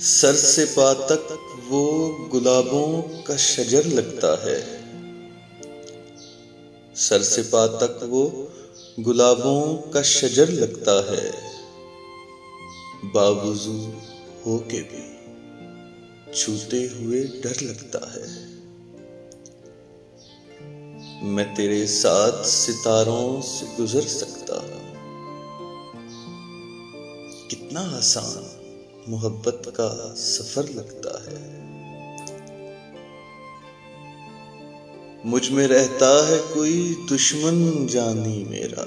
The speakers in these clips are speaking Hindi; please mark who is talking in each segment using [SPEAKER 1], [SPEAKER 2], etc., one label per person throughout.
[SPEAKER 1] सर से पा तक वो गुलाबों का शजर लगता है। सर से पा तक वो गुलाबों का शजर लगता है। बावुज़ू होके भी छूते हुए डर लगता है। मैं तेरे साथ सितारों से गुजर सकता हूँ। कितना आसान मोहब्बत का सफर लगता है। मुझ में रहता है कोई दुश्मन जानी मेरा।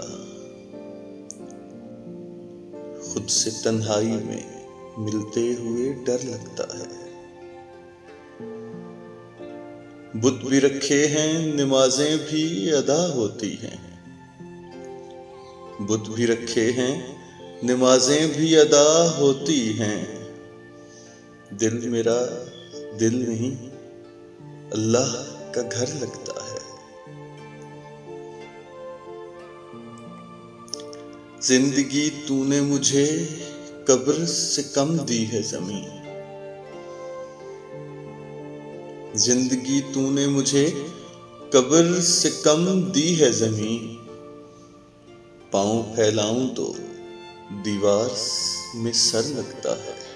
[SPEAKER 1] खुद से तन्हाई में मिलते हुए डर लगता है। बुत भी रखे हैं, नमाजें भी अदा होती हैं। बुत भी रखे हैं, नमाजें भी अदा होती हैं। दिल मेरा दिल नहीं, अल्लाह का घर लगता है। जिंदगी तूने मुझे कब्र से कम दी है ज़मीं। जिंदगी तूने मुझे कब्र से कम दी है ज़मीं। पाँव फैलाऊं तो दीवार में सर लगता है।